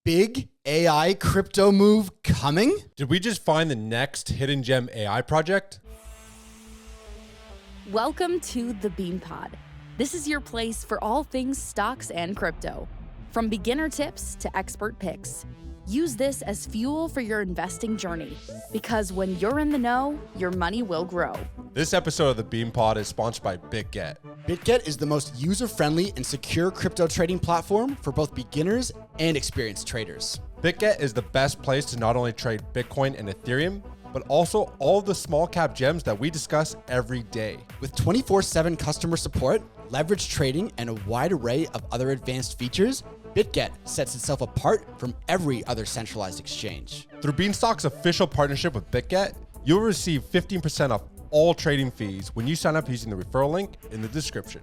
big AI crypto move coming? Did we just find the next hidden gem AI project? Welcome to the Bean Pod. This is your place for all things stocks and crypto. From beginner tips to expert picks. Use this as fuel for your investing journey, because when you're in the know, your money will grow. This episode of the Bean Pod is sponsored by BitGet. BitGet is the most user-friendly and secure crypto trading platform for both beginners and experienced traders. BitGet is the best place to not only trade Bitcoin and Ethereum, but also all the small cap gems that we discuss every day. With 24/7 customer support, leverage trading, and a wide array of other advanced features, BitGet sets itself apart from every other centralized exchange. Through Beanstalk's official partnership with BitGet, you'll receive 15% off all trading fees when you sign up using the referral link in the description.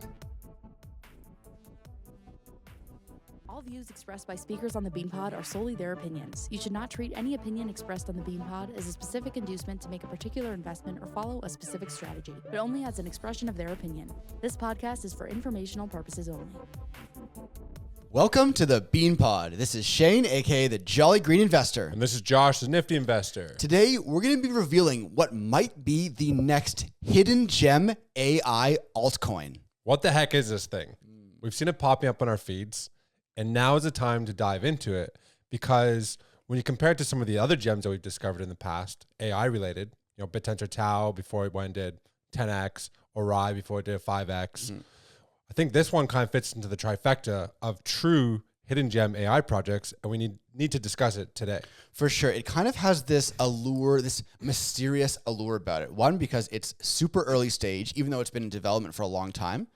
All views expressed by speakers on the Bean Pod are solely their opinions. You should not treat any opinion expressed on the Bean Pod as a specific inducement to make a particular investment or follow a specific strategy, but only as an expression of their opinion. This podcast is for informational purposes only. Welcome to the Bean Pod. This is Shane, aka the Jolly Green Investor. And this is Josh, the Nifty Investor. Today, we're going to be revealing what might be the next hidden gem AI altcoin. What the heck is this thing? We've seen it popping up on our feeds, and now is the time to dive into it, because when you compare it to some of the other gems that we've discovered in the past, AI related, BitTensor Tau before it went and did 10x, Ori before it did 5x. I think this one kind of fits into the trifecta of true hidden gem AI projects, and we need to discuss it today. For sure. It kind of has this allure, this mysterious allure about it. One, because it's super early stage, even though it's been in development for a long time.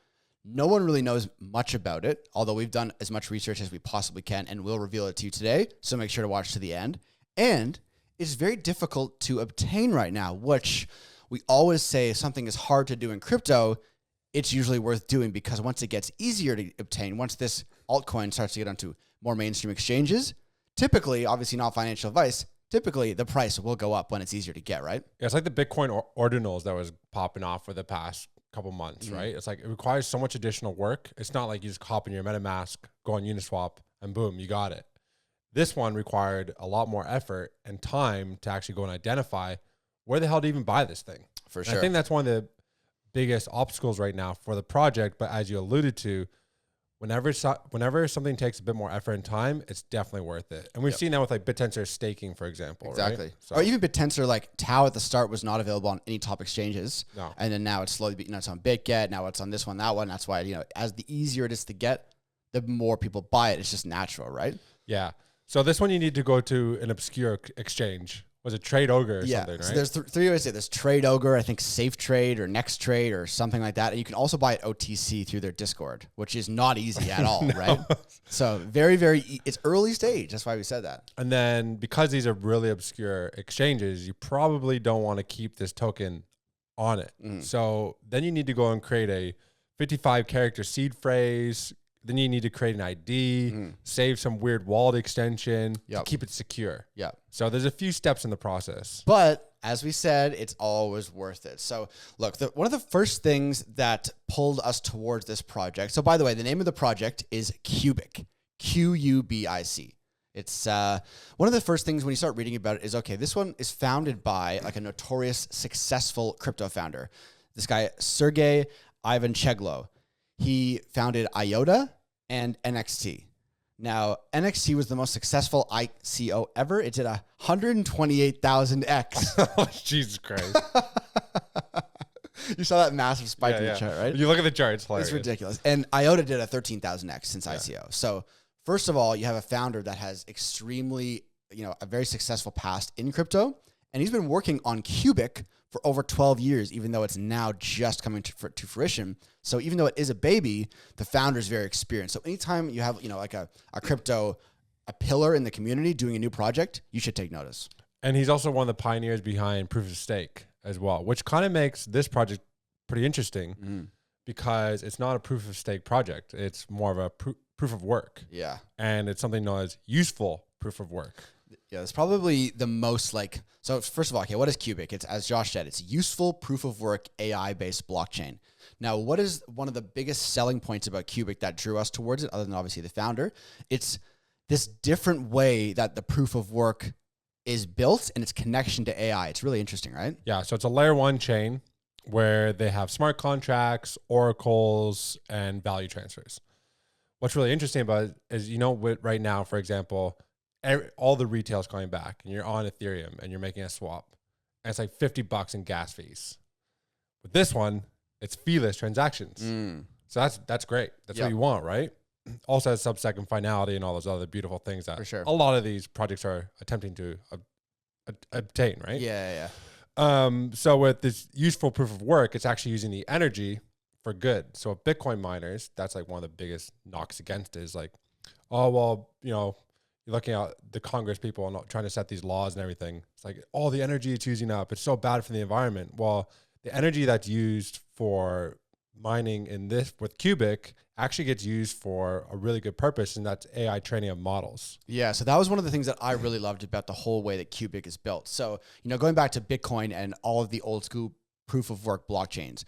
No one really knows much about it, although we've done as much research as we possibly can, and we'll reveal it to you today, so make sure to watch to the end. And it's very difficult to obtain right now, which we always say if something is hard to do in crypto, it's usually worth doing, because once it gets easier to obtain, once this altcoin starts to get onto more mainstream exchanges, typically, obviously not financial advice, typically the price will go up when it's easier to get, right? Yeah, it's like the Bitcoin ordinals that was popping off for the past couple months, right? It's like it requires so much additional work. It's not like you just hop in your MetaMask, go on Uniswap, and boom, you got it. This one required a lot more effort and time to actually go and identify where the hell to even buy this thing. For And sure. I think that's one of the biggest obstacles right now for the project. But as you alluded to, whenever something takes a bit more effort and time, it's definitely worth it. And we've seen that with like BitTensor staking, for example. Exactly. Right? So, Or even BitTensor, like Tau at the start was not available on any top exchanges. No. And then now it's slowly, it's on BitGet. Now it's on this one, that one. That's why, as the easier it is to get, the more people buy it. It's just natural, right? yeah. So this one you need to go to an obscure exchange. Was it Trade Ogre or something, right? So there's three ways to say it. There's Trade Ogre, I think Safe Trade or Next Trade or something like that. And you can also buy it OTC through their Discord, which is not easy at all, right? So very, it's early stage. That's why we said that. And then because these are really obscure exchanges, you probably don't want to keep this token on it. So then you need to go and create a 55 character seed phrase. Then you need to create an ID, save some weird wallet extension to keep it secure. Yeah. So there's a few steps in the process. But as we said, it's always worth it. So look, one of the first things that pulled us towards this project. So by the way, the name of the project is QUBIC, QUBIC. It's one of the first things when you start reading about it is, okay, this one is founded by like a notorious successful crypto founder. This guy, Sergey Ivancheglo. He founded IOTA and NXT. Now, NXT was the most successful ICO ever. It did 128,000x. Oh, Jesus Christ. You saw that massive spike in the chart, right? You look at the chart, it's hilarious. It's ridiculous. And IOTA did a 13,000x since ICO. So first of all, you have a founder that has extremely, a very successful past in crypto. And he's been working on QUBIC for over 12 years, even though it's now just coming to fruition. So even though it is a baby, the founder is very experienced. So anytime you have, like a crypto, a pillar in the community doing a new project, you should take notice. And he's also one of the pioneers behind proof of stake as well, which kind of makes this project pretty interesting because it's not a proof of stake project. It's more of a proof of work. Yeah. And it's something known as useful proof of work. Yeah, it's probably the most so first of all, okay, what is QUBIC? It's, as Josh said, it's useful proof of work AI-based blockchain. Now, what is one of the biggest selling points about QUBIC that drew us towards it, other than obviously the founder? It's this different way that the proof of work is built and its connection to AI. It's really interesting, right? Yeah. So it's a layer 1 chain where they have smart contracts, oracles, and value transfers. What's really interesting about it is, with right now, for example, all the retail's coming back and you're on Ethereum and you're making a swap and it's like $50 in gas fees. With this one, it's feeless transactions. So that's great. That's what you want, right? Also has sub-second finality and all those other beautiful things that a lot of these projects are attempting to obtain, right? Yeah. So with this useful proof of work, it's actually using the energy for good. So with Bitcoin miners, that's like one of the biggest knocks against it is like, oh, well, you're looking at the Congress people and trying to set these laws and everything. It's like all the energy it's using up. It's so bad for the environment. Well, the energy that's used for mining with QUBIC actually gets used for a really good purpose, and that's AI training of models. Yeah, so that was one of the things that I really loved about the whole way that QUBIC is built. So, going back to Bitcoin and all of the old school proof of work blockchains,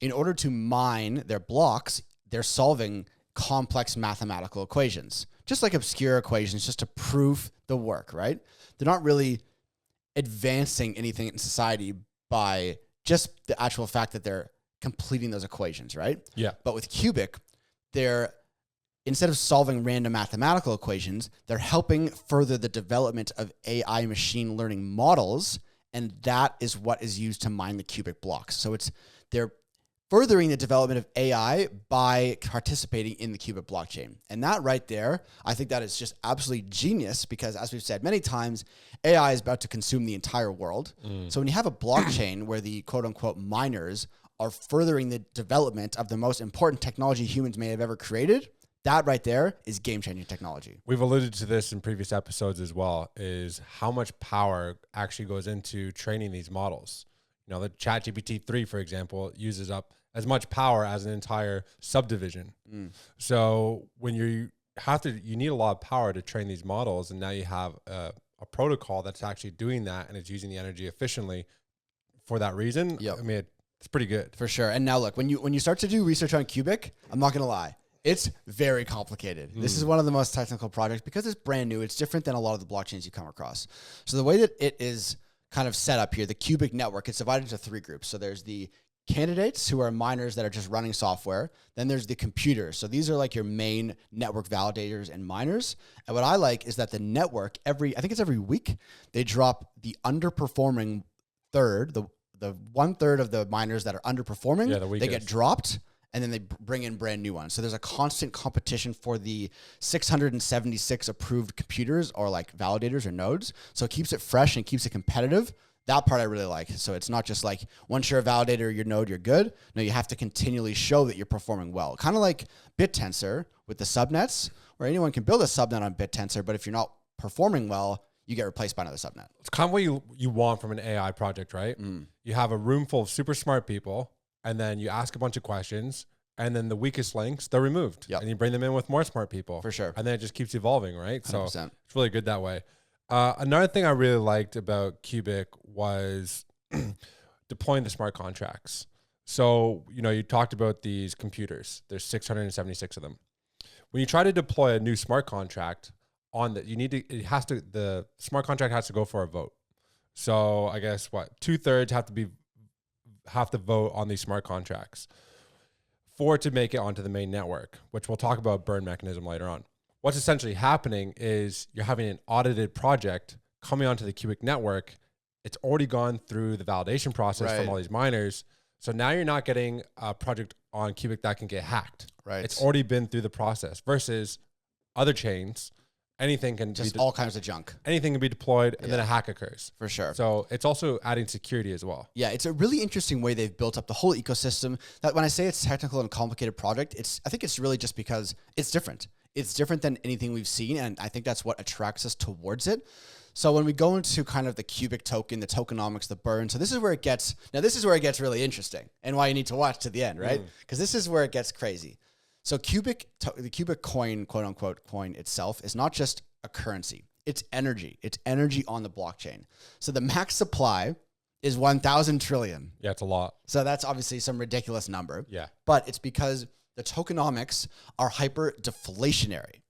in order to mine their blocks, they're solving complex mathematical equations, just like obscure equations, just to prove the work, right? They're not really advancing anything in society by just the actual fact that they're completing those equations, right? Yeah. But with QUBIC, they're, instead of solving random mathematical equations, they're helping further the development of AI machine learning models, and that is what is used to mine the QUBIC blocks. So they're furthering the development of AI by participating in the QUBIC blockchain. And that right there, I think that is just absolutely genius because, as we've said many times, AI is about to consume the entire world. So when you have a blockchain where the quote unquote miners are furthering the development of the most important technology humans may have ever created, that right there is game-changing technology. We've alluded to this in previous episodes as well, is how much power actually goes into training these models. The ChatGPT 3, for example, uses up as much power as an entire subdivision. So when you need a lot of power to train these models, and now you have a protocol that's actually doing that and it's using the energy efficiently for that reason. I mean, it's pretty good. For sure. And now look, when you start to do research on QUBIC, I'm not going to lie, it's very complicated. This is one of the most technical projects because it's brand new. It's different than a lot of the blockchains you come across. So the way that it is kind of set up here, the QUBIC network, it's divided into 3 groups. So there's the candidates, who are miners that are just running software. Then there's the computers. So these are like your main network validators and miners. And what I like is that the network, I think it's every week, they drop the underperforming third, the 1/3 of the miners that are underperforming, they get dropped, and then they bring in brand new ones. So there's a constant competition for the 676 approved computers or like validators or nodes. So it keeps it fresh and keeps it competitive. That part I really like. So it's not just like once you're a validator, your node, you're good. No, you have to continually show that you're performing well. Kind of like BitTensor with the subnets, where anyone can build a subnet on BitTensor, but if you're not performing well, you get replaced by another subnet. It's kind of what you want from an AI project, right? You have a room full of super smart people, and then you ask a bunch of questions, and then the weakest links, they're removed. And you bring them in with more smart people. For sure. And then it just keeps evolving, right? 100%. So it's really good that way. Another thing I really liked about QUBIC was deploying the smart contracts. So, you talked about these computers. There's 676 of them. When you try to deploy a new smart contract on that, the smart contract has to go for a vote. So I guess 2/3 have to vote on these smart contracts for it to make it onto the main network, which we'll talk about burn mechanism later on. What's essentially happening is you're having an audited project coming onto the QUBIC network. It's already gone through the validation process from all these miners. So now you're not getting a project on QUBIC that can get hacked. Right. It's already been through the process versus other chains. Anything can just all kinds of junk. Anything can be deployed and then a hack occurs. For sure. So it's also adding security as well. Yeah, it's a really interesting way they've built up the whole ecosystem. That when I say it's a technical and complicated project, I think it's really just because it's different. It's different than anything we've seen, and I think that's what attracts us towards it. So when we go into kind of the QUBIC token, the tokenomics, the burn, so this is where it gets really interesting and why you need to watch to the end, right? Because this is where it gets crazy. So the QUBIC coin, quote unquote coin itself, is not just a currency. It's energy. It's energy on the blockchain. So the max supply is 1,000 trillion. Yeah, it's a lot. So that's obviously some ridiculous number. Yeah. But it's because the tokenomics are hyper deflationary.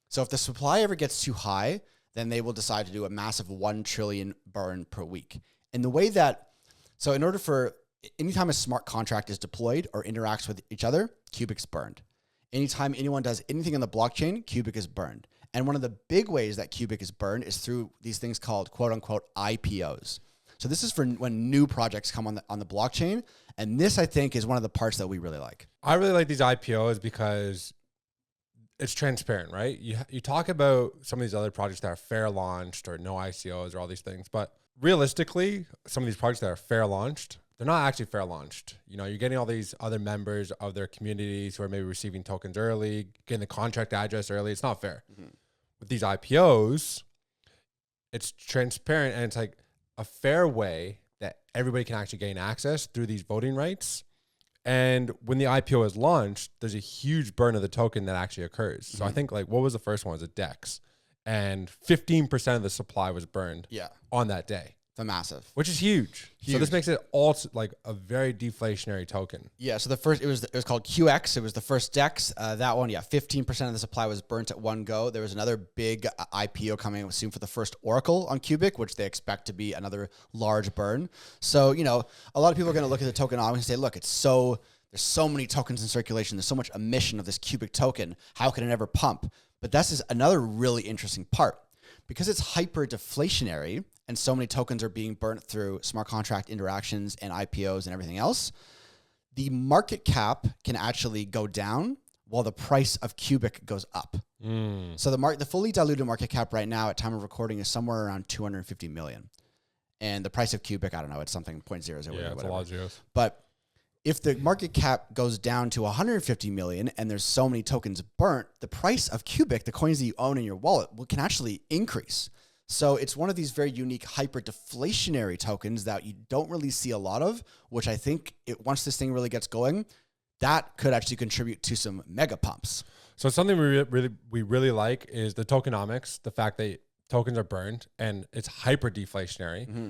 So if the supply ever gets too high, then they will decide to do a massive 1 trillion burn per week. And the way that, so in order for, anytime a smart contract is deployed or interacts with each other, QUBIC's burned. Anytime anyone does anything on the blockchain, QUBIC is burned. And one of the big ways that QUBIC is burned is through these things called quote unquote IPOs. So this is for when new projects come on the blockchain. And this, I think, is one of the parts that we really like. I really like these IPOs because it's transparent, right? You talk about some of these other projects that are fair launched or no ICOs or all these things, but realistically, some of these projects that are fair launched, they're not actually fair launched. You know, you're getting all these other members of their communities who are maybe receiving tokens early, getting the contract address early. It's not fair. Mm-hmm. With these IPOs, it's transparent and it's like a fair way that everybody can actually gain access through these voting rights. And when the IPO is launched, there's a huge burn of the token that actually occurs. So I think like, what was the first one? It was a DEX. And 15% of the supply was burned on that day. The massive. Which is huge. So this makes it all like a very deflationary token. Yeah. So the first, it was called QX. It was the first DEX. That one, 15% of the supply was burnt at one go. There was another big IPO coming soon for the first Oracle on QUBIC, which they expect to be another large burn. So, you know, a lot of people are going to look at the tokenomics and say, look, there's so many tokens in circulation. There's so much emission of this QUBIC token. How can it ever pump? But this is another really interesting part. Because it's hyper deflationary and so many tokens are being burnt through smart contract interactions and IPOs and everything else, the market cap can actually go down while the price of QUBIC goes up. So the fully diluted market cap right now at time of recording is somewhere around 250 million. And the price of QUBIC, I don't know, it's something 0.00 or whatever. Yeah, it's a lot of zeros. But if the market cap goes down to 150 million and there's so many tokens burnt, the price of QUBIC, the coins that you own in your wallet, can actually increase. So it's one of these very unique hyper deflationary tokens that you don't really see a lot of, which I think once this thing really gets going, that could actually contribute to some mega pumps. So something we really like is the tokenomics, the fact that tokens are burned and it's hyper deflationary. Mm-hmm.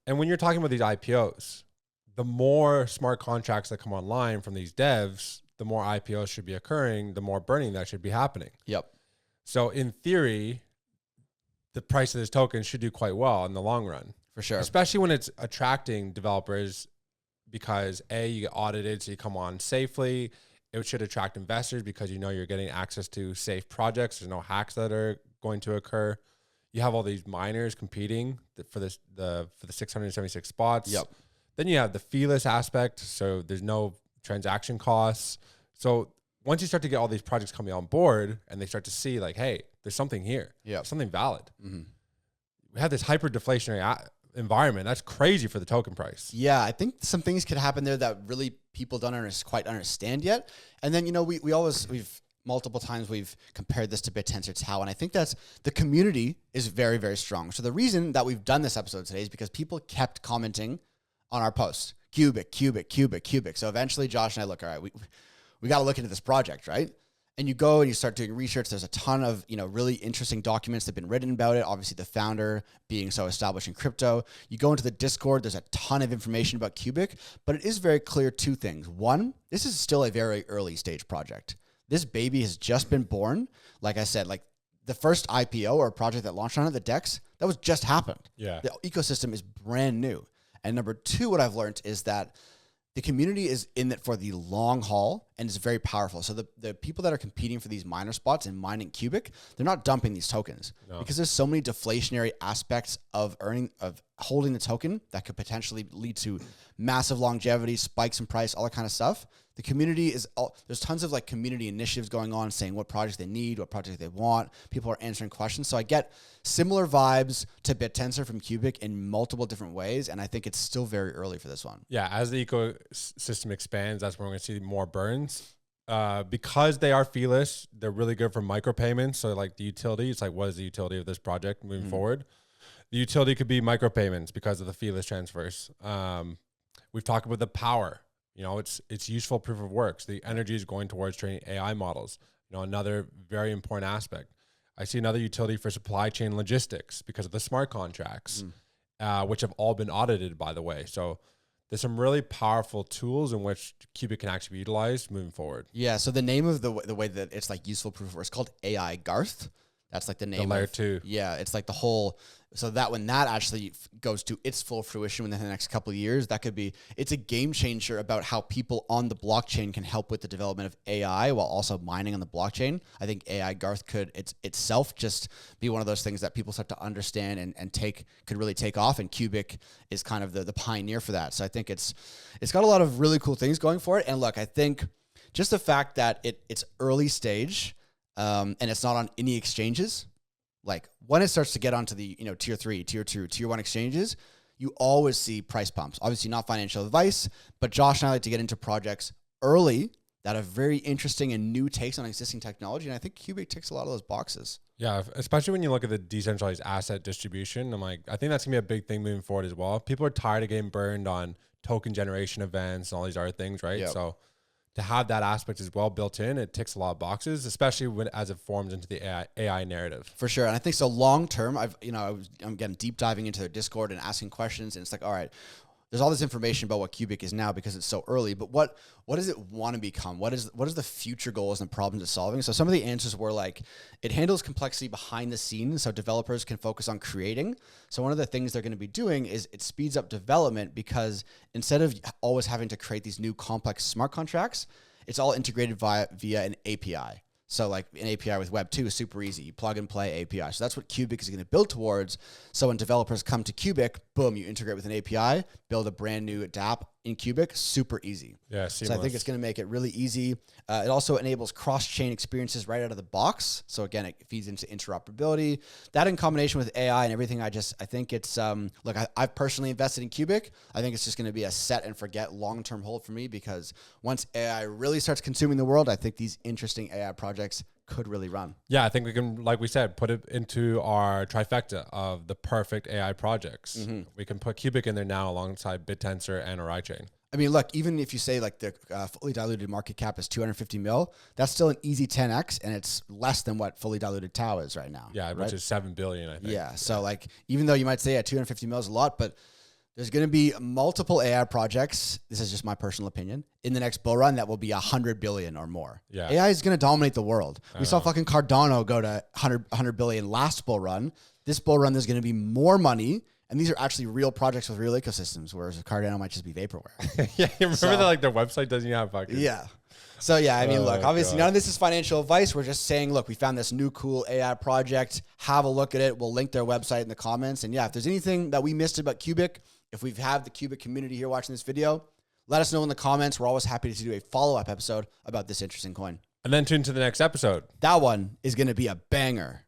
And when you're talking about these IPOs, the more smart contracts that come online from these devs, the more IPOs should be occurring, the more burning that should be happening. Yep. So in theory, the price of this token should do quite well in the long run. For sure. Especially when it's attracting developers because you get audited, so you come on safely. It should attract investors because you know you're getting access to safe projects. There's no hacks that are going to occur. You have all these miners competing for the 676 spots. Yep. Then you have the feeless aspect, so there's no transaction costs. So once you start to get all these projects coming on board and they start to see like, hey, there's something here, something valid. Mm-hmm. We have this hyper deflationary environment. That's crazy for the token price. Yeah, I think some things could happen there that really people don't quite understand yet. And then, you know, we've multiple times we've compared this to BitTensor Tau, and I think that's the community is very, very strong. So the reason that we've done this episode today is because people kept commenting on our post, QUBIC. So eventually Josh and I look, all right, we got to look into this project, right? And you go and you start doing research. There's a ton of, you know, really interesting documents that have been written about it. Obviously the founder being so established in crypto. You go into the Discord, there's a ton of information about QUBIC, but it is very clear two things. One, this is still a very early stage project. This baby has just been born. Like I said, like the first IPO or project that launched on it, the DEX, that was just happened. Yeah. The ecosystem is brand new. And number two, what I've learned is that the community is in it for the long haul and is very powerful. So the people that are competing for these miner spots and mining QUBIC, they're not dumping these tokens because there's so many deflationary aspects of holding the token that could potentially lead to massive longevity, spikes in price, all that kind of stuff. The community there's tons of like community initiatives going on saying what projects they need, what projects they want. People are answering questions. So I get similar vibes to BitTensor from QUBIC in multiple different ways. And I think it's still very early for this one. Yeah. As the ecosystem expands, that's when we're going to see more burns. Because they are feeless, they're really good for micropayments. So like the utility, it's like, what is the utility of this project moving forward? The utility could be micropayments because of the feeless transfers. We've talked about the power. You know, it's useful proof of works. The energy is going towards training AI models. You know, another very important aspect. I see another utility for supply chain logistics because of the smart contracts, which have all been audited, by the way. So there's some really powerful tools in which QUBIC can actually be utilized moving forward. Yeah. So the name of the way that it's like useful proof of work, it's called AI Garth. That's like the name. The layer 2. Yeah. It's like the whole. So that when that actually goes to its full fruition within the next couple of years, that could be, it's a game changer about how people on the blockchain can help with the development of AI while also mining on the blockchain. I think AI Garth could itself just be one of those things that people start to understand and could really take off. And QUBIC is kind of the pioneer for that. So I think it's got a lot of really cool things going for it. And look, I think just the fact that it's early stage and it's not on any exchanges. Like when it starts to get onto the, tier 3, tier 2, tier 1 exchanges, you always see price pumps. Obviously not financial advice, but Josh and I like to get into projects early that have very interesting and new takes on existing technology. And I think QUBIC ticks a lot of those boxes. Yeah, especially when you look at the decentralized asset distribution. I think that's gonna be a big thing moving forward as well. People are tired of getting burned on token generation events and all these other things, right? Yep. So to have that aspect as well built in, it ticks a lot of boxes, especially as it forms into the AI narrative. For sure. And I think so long term, I'm getting deep diving into their Discord and asking questions. And it's like, all right, there's all this information about what QUBIC is now because it's so early, but what does it want to become? What is the future goals and problems it's solving? So some of the answers were like, it handles complexity behind the scenes so developers can focus on creating. So one of the things they're going to be doing is it speeds up development because instead of always having to create these new complex smart contracts, it's all integrated via an API. So like an API with Web 2 is super easy. You plug and play API. So that's what QUBIC is going to build towards. So when developers come to QUBIC, boom, you integrate with an API, build a brand new dApp in QUBIC, super easy. Yeah, seamless. So I think it's going to make it really easy. It also enables cross-chain experiences right out of the box. So again, it feeds into interoperability. That in combination with AI and everything, I think it's, look, I've personally invested in QUBIC. I think it's just going to be a set and forget long-term hold for me because once AI really starts consuming the world, I think these interesting AI projects could really run. Yeah, I think we can, like we said, put it into our trifecta of the perfect AI projects. Mm-hmm. We can put QUBIC in there now alongside BitTensor and Orichain. I mean, look, even if you say like the fully diluted market cap is 250 mil, that's still an easy 10x, and it's less than what fully diluted Tau is right now. Yeah, right? Which is 7 billion, I think. Yeah, so like, even though you might say 250 mil is a lot, but there's going to be multiple AI projects. This is just my personal opinion. In the next bull run, that will be 100 billion or more. Yeah. AI is going to dominate the world. We saw fucking Cardano go to 100 billion last bull run. This bull run, there's going to be more money. And these are actually real projects with real ecosystems, whereas Cardano might just be vaporware. Yeah, you remember that like their website doesn't have fucking. Yeah. So yeah, I mean, look, obviously none of this is financial advice. We're just saying, look, we found this new cool AI project. Have a look at it. We'll link their website in the comments. And yeah, if there's anything that we missed about QUBIC, if we've had the QUBIC community here watching this video, let us know in the comments. We're always happy to do a follow-up episode about this interesting coin. And then tune to the next episode. That one is going to be a banger.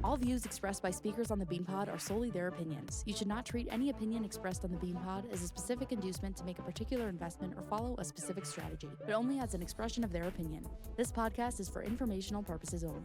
All views expressed by speakers on the BeanPod are solely their opinions. You should not treat any opinion expressed on the BeanPod as a specific inducement to make a particular investment or follow a specific strategy, but only as an expression of their opinion. This podcast is for informational purposes only.